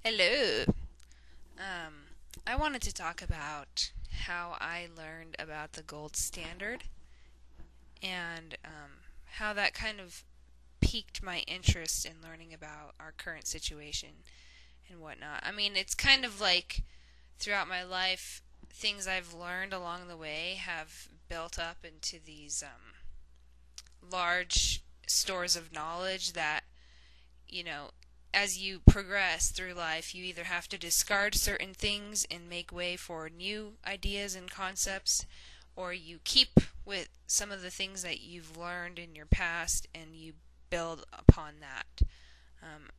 Hello. I wanted to talk about how I learned about the gold standard and how that kind of piqued my interest in learning about our current situation and whatnot. I mean, it's kind of like throughout my life, things I've learned along the way have built up into these large stores of knowledge that, you know, as you progress through life, you either have to discard certain things and make way for new ideas and concepts, or you keep with some of the things that you've learned in your past and you build upon that. Um,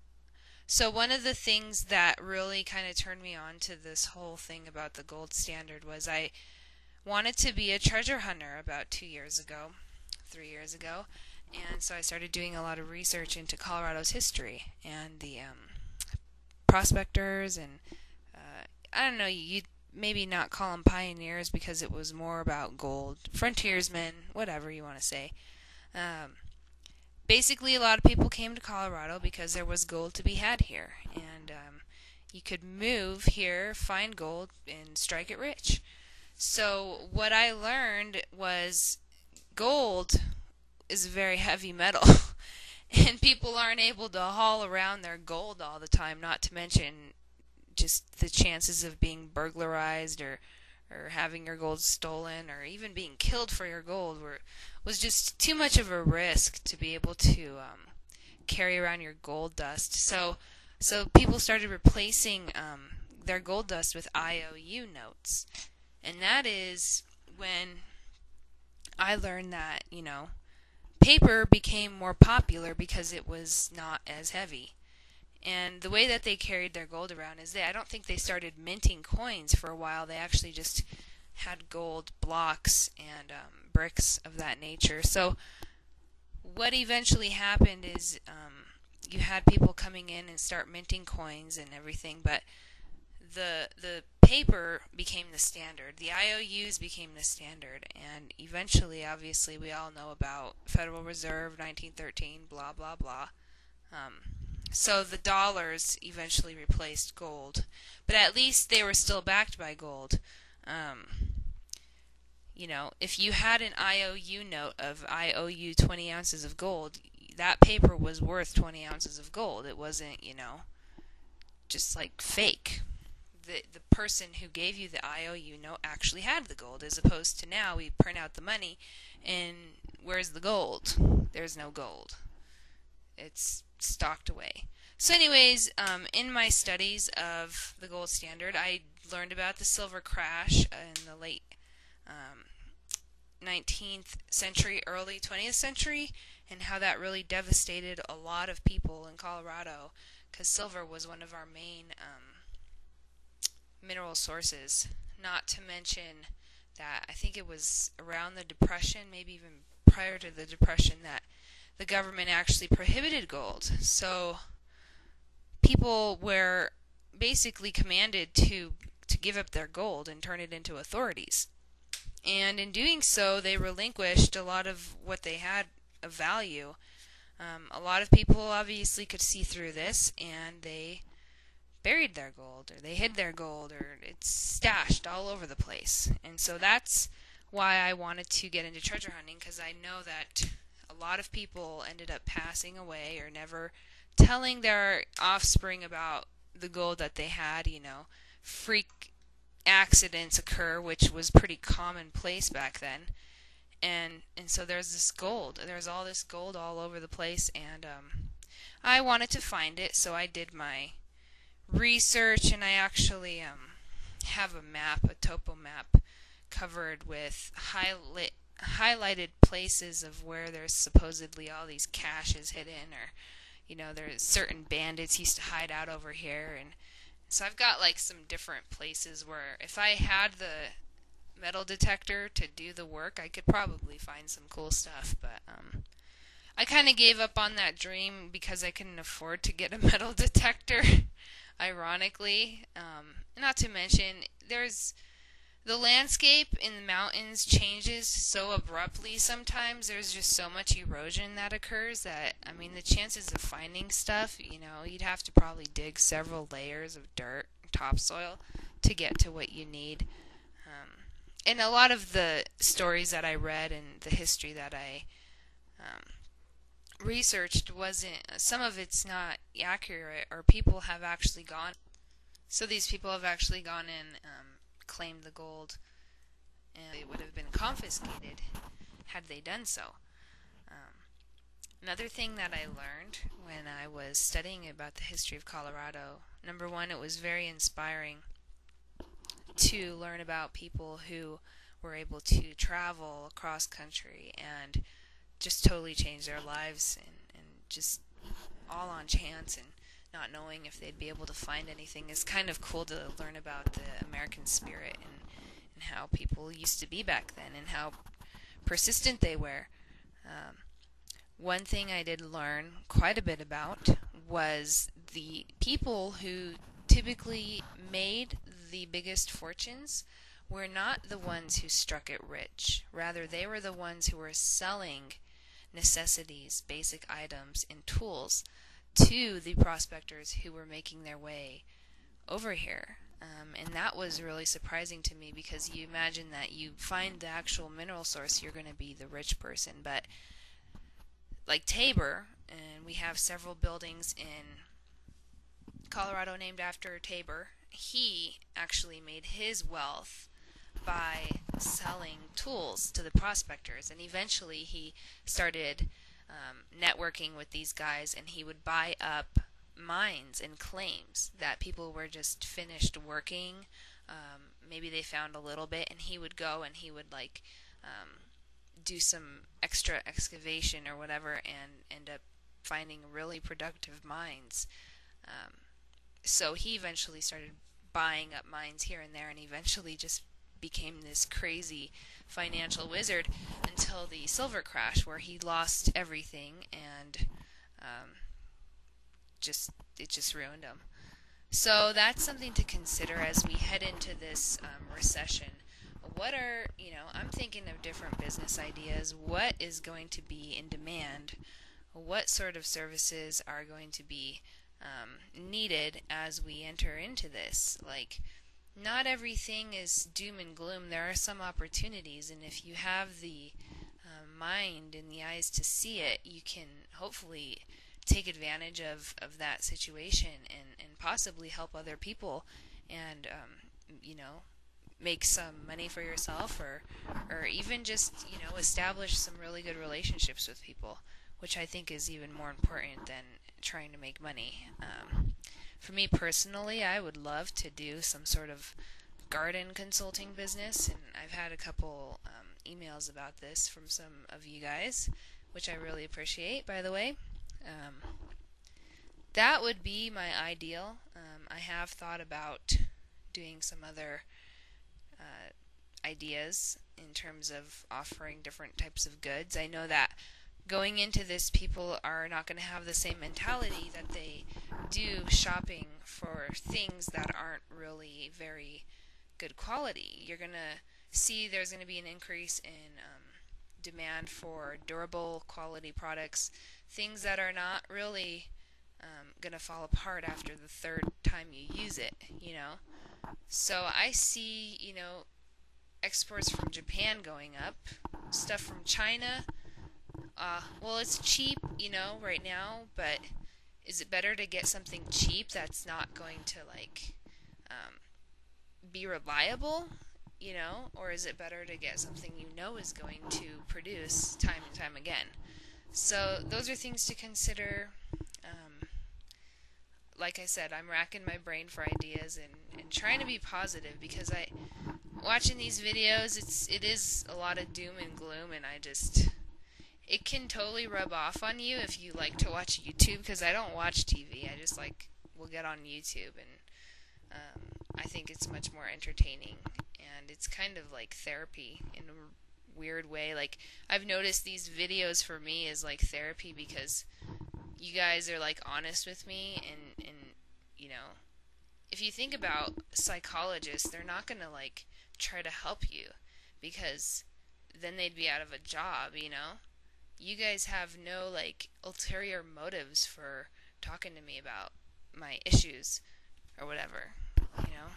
so, one of the things that really kind of turned me on to this whole thing about the gold standard was I wanted to be a treasure hunter about 2 years ago, 3 years ago, and so I started doing a lot of research into Colorado's history and the prospectors and I don't know, you'd maybe not call them pioneers because it was more about gold, frontiersmen, whatever you want to say. Um, Basically, a lot of people came to Colorado because there was gold to be had here, and you could move here, find gold, and strike it rich. So what I learned was gold is a very heavy metal. And people aren't able to haul around their gold all the time, not to mention just the chances of being burglarized or having your gold stolen or even being killed for your gold was just too much of a risk to be able to carry around your gold dust. So people started replacing their gold dust with IOU notes. And that is when I learned that, paper became more popular because it was not as heavy. And the way that they carried their gold around is I don't think they started minting coins for a while. They actually just had gold blocks and bricks of that nature. So what eventually happened is you had people coming in and start minting coins and everything, but the paper became the standard. The IOUs became the standard, and eventually, obviously, we all know about Federal Reserve, 1913, blah blah blah. So the dollars eventually replaced gold, but at least they were still backed by gold. If you had an IOU note of I owe you 20 ounces of gold, that paper was worth 20 ounces of gold. It wasn't, just like fake. The person who gave you the IOU note actually had the gold, as opposed to now we print out the money and where's the gold? There's no gold. It's stocked away. So anyways, in my studies of the gold standard, I learned about the silver crash in the late 19th century, early 20th century, and how that really devastated a lot of people in Colorado because silver was one of our main mineral sources. Not to mention that I think it was around the Depression, maybe even prior to the Depression, that the government actually prohibited gold. So people were basically commanded to give up their gold and turn it into authorities. And in doing so, they relinquished a lot of what they had of value. A lot of people obviously could see through this, and they buried their gold, or they hid their gold, or it's stashed all over the place. And so that's why I wanted to get into treasure hunting, because I know that a lot of people ended up passing away or never telling their offspring about the gold that they had. Freak accidents occur, which was pretty commonplace back then. And so there's this gold. There's all this gold all over the place, and I wanted to find it, so I did my research, and I actually have a map, a topo map, covered with highlighted places of where there's supposedly all these caches hidden, or there's certain bandits used to hide out over here. And so I've got like some different places where if I had the metal detector to do the work, I could probably find some cool stuff. But I kind of gave up on that dream because I couldn't afford to get a metal detector, ironically. Not to mention, The landscape in the mountains changes so abruptly sometimes. There's just so much erosion that occurs that, I mean, the chances of finding stuff, you'd have to probably dig several layers of dirt, topsoil, to get to what you need. And a lot of the stories that I read and the history that I researched wasn't, some of it's not accurate, or people have actually gone. So these people have actually gone in, claimed the gold, and it would have been confiscated had they done so. Another thing that I learned when I was studying about the history of Colorado, number one, it was very inspiring to learn about people who were able to travel across country and just totally change their lives, and just all on chance and not knowing if they'd be able to find anything. Is kind of cool to learn about the American spirit and how people used to be back then and how persistent they were. One thing I did learn quite a bit about was the people who typically made the biggest fortunes were not the ones who struck it rich. Rather, they were the ones who were selling necessities, basic items, and tools to the prospectors who were making their way over here. And that was really surprising to me, because you imagine that you find the actual mineral source, you're going to be the rich person. But like Tabor, and we have several buildings in Colorado named after Tabor, he actually made his wealth by selling tools to the prospectors, and eventually he started networking with these guys, and he would buy up mines and claims that people were just finished working. Maybe they found a little bit, and he would go and he would do some extra excavation or whatever and end up finding really productive mines. So he eventually started buying up mines here and there, and eventually just became this crazy financial wizard until the silver crash, where he lost everything, and it just ruined him. So that's something to consider as we head into this recession. What are, I'm thinking of different business ideas. What is going to be in demand? What sort of services are going to be needed as we enter into this? Like, not everything is doom and gloom. There are some opportunities, and if you have the mind and the eyes to see it, you can hopefully take advantage of that situation and possibly help other people, and make some money for yourself, or even just establish some really good relationships with people, which I think is even more important than trying to make money. For me personally, I would love to do some sort of garden consulting business, and I've had a couple emails about this from some of you guys, which I really appreciate, by the way. That would be my ideal. I have thought about doing some other ideas in terms of offering different types of goods. I know that going into this, people are not going to have the same mentality that they do shopping for things that aren't really very good quality. You're going to see there's going to be an increase in demand for durable quality products, things that are not really going to fall apart after the third time you use it, So I see, exports from Japan going up, stuff from China. Well, it's cheap, right now, but is it better to get something cheap that's not going to, be reliable, or is it better to get something is going to produce time and time again? So those are things to consider. Like I said, I'm racking my brain for ideas and trying to be positive, because watching these videos, it is a lot of doom and gloom, and it can totally rub off on you if you like to watch YouTube, because I don't watch TV. I just will get on YouTube, and I think it's much more entertaining, and it's kind of like therapy in a weird way. I've noticed these videos for me is like therapy, because you guys are honest with me, and if you think about psychologists, they're not going to try to help you, because then they'd be out of a job, you know? You guys have no, like, ulterior motives for talking to me about my issues or whatever, you know?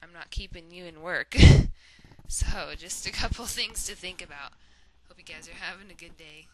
I'm not keeping you in work. So, just a couple things to think about. Hope you guys are having a good day.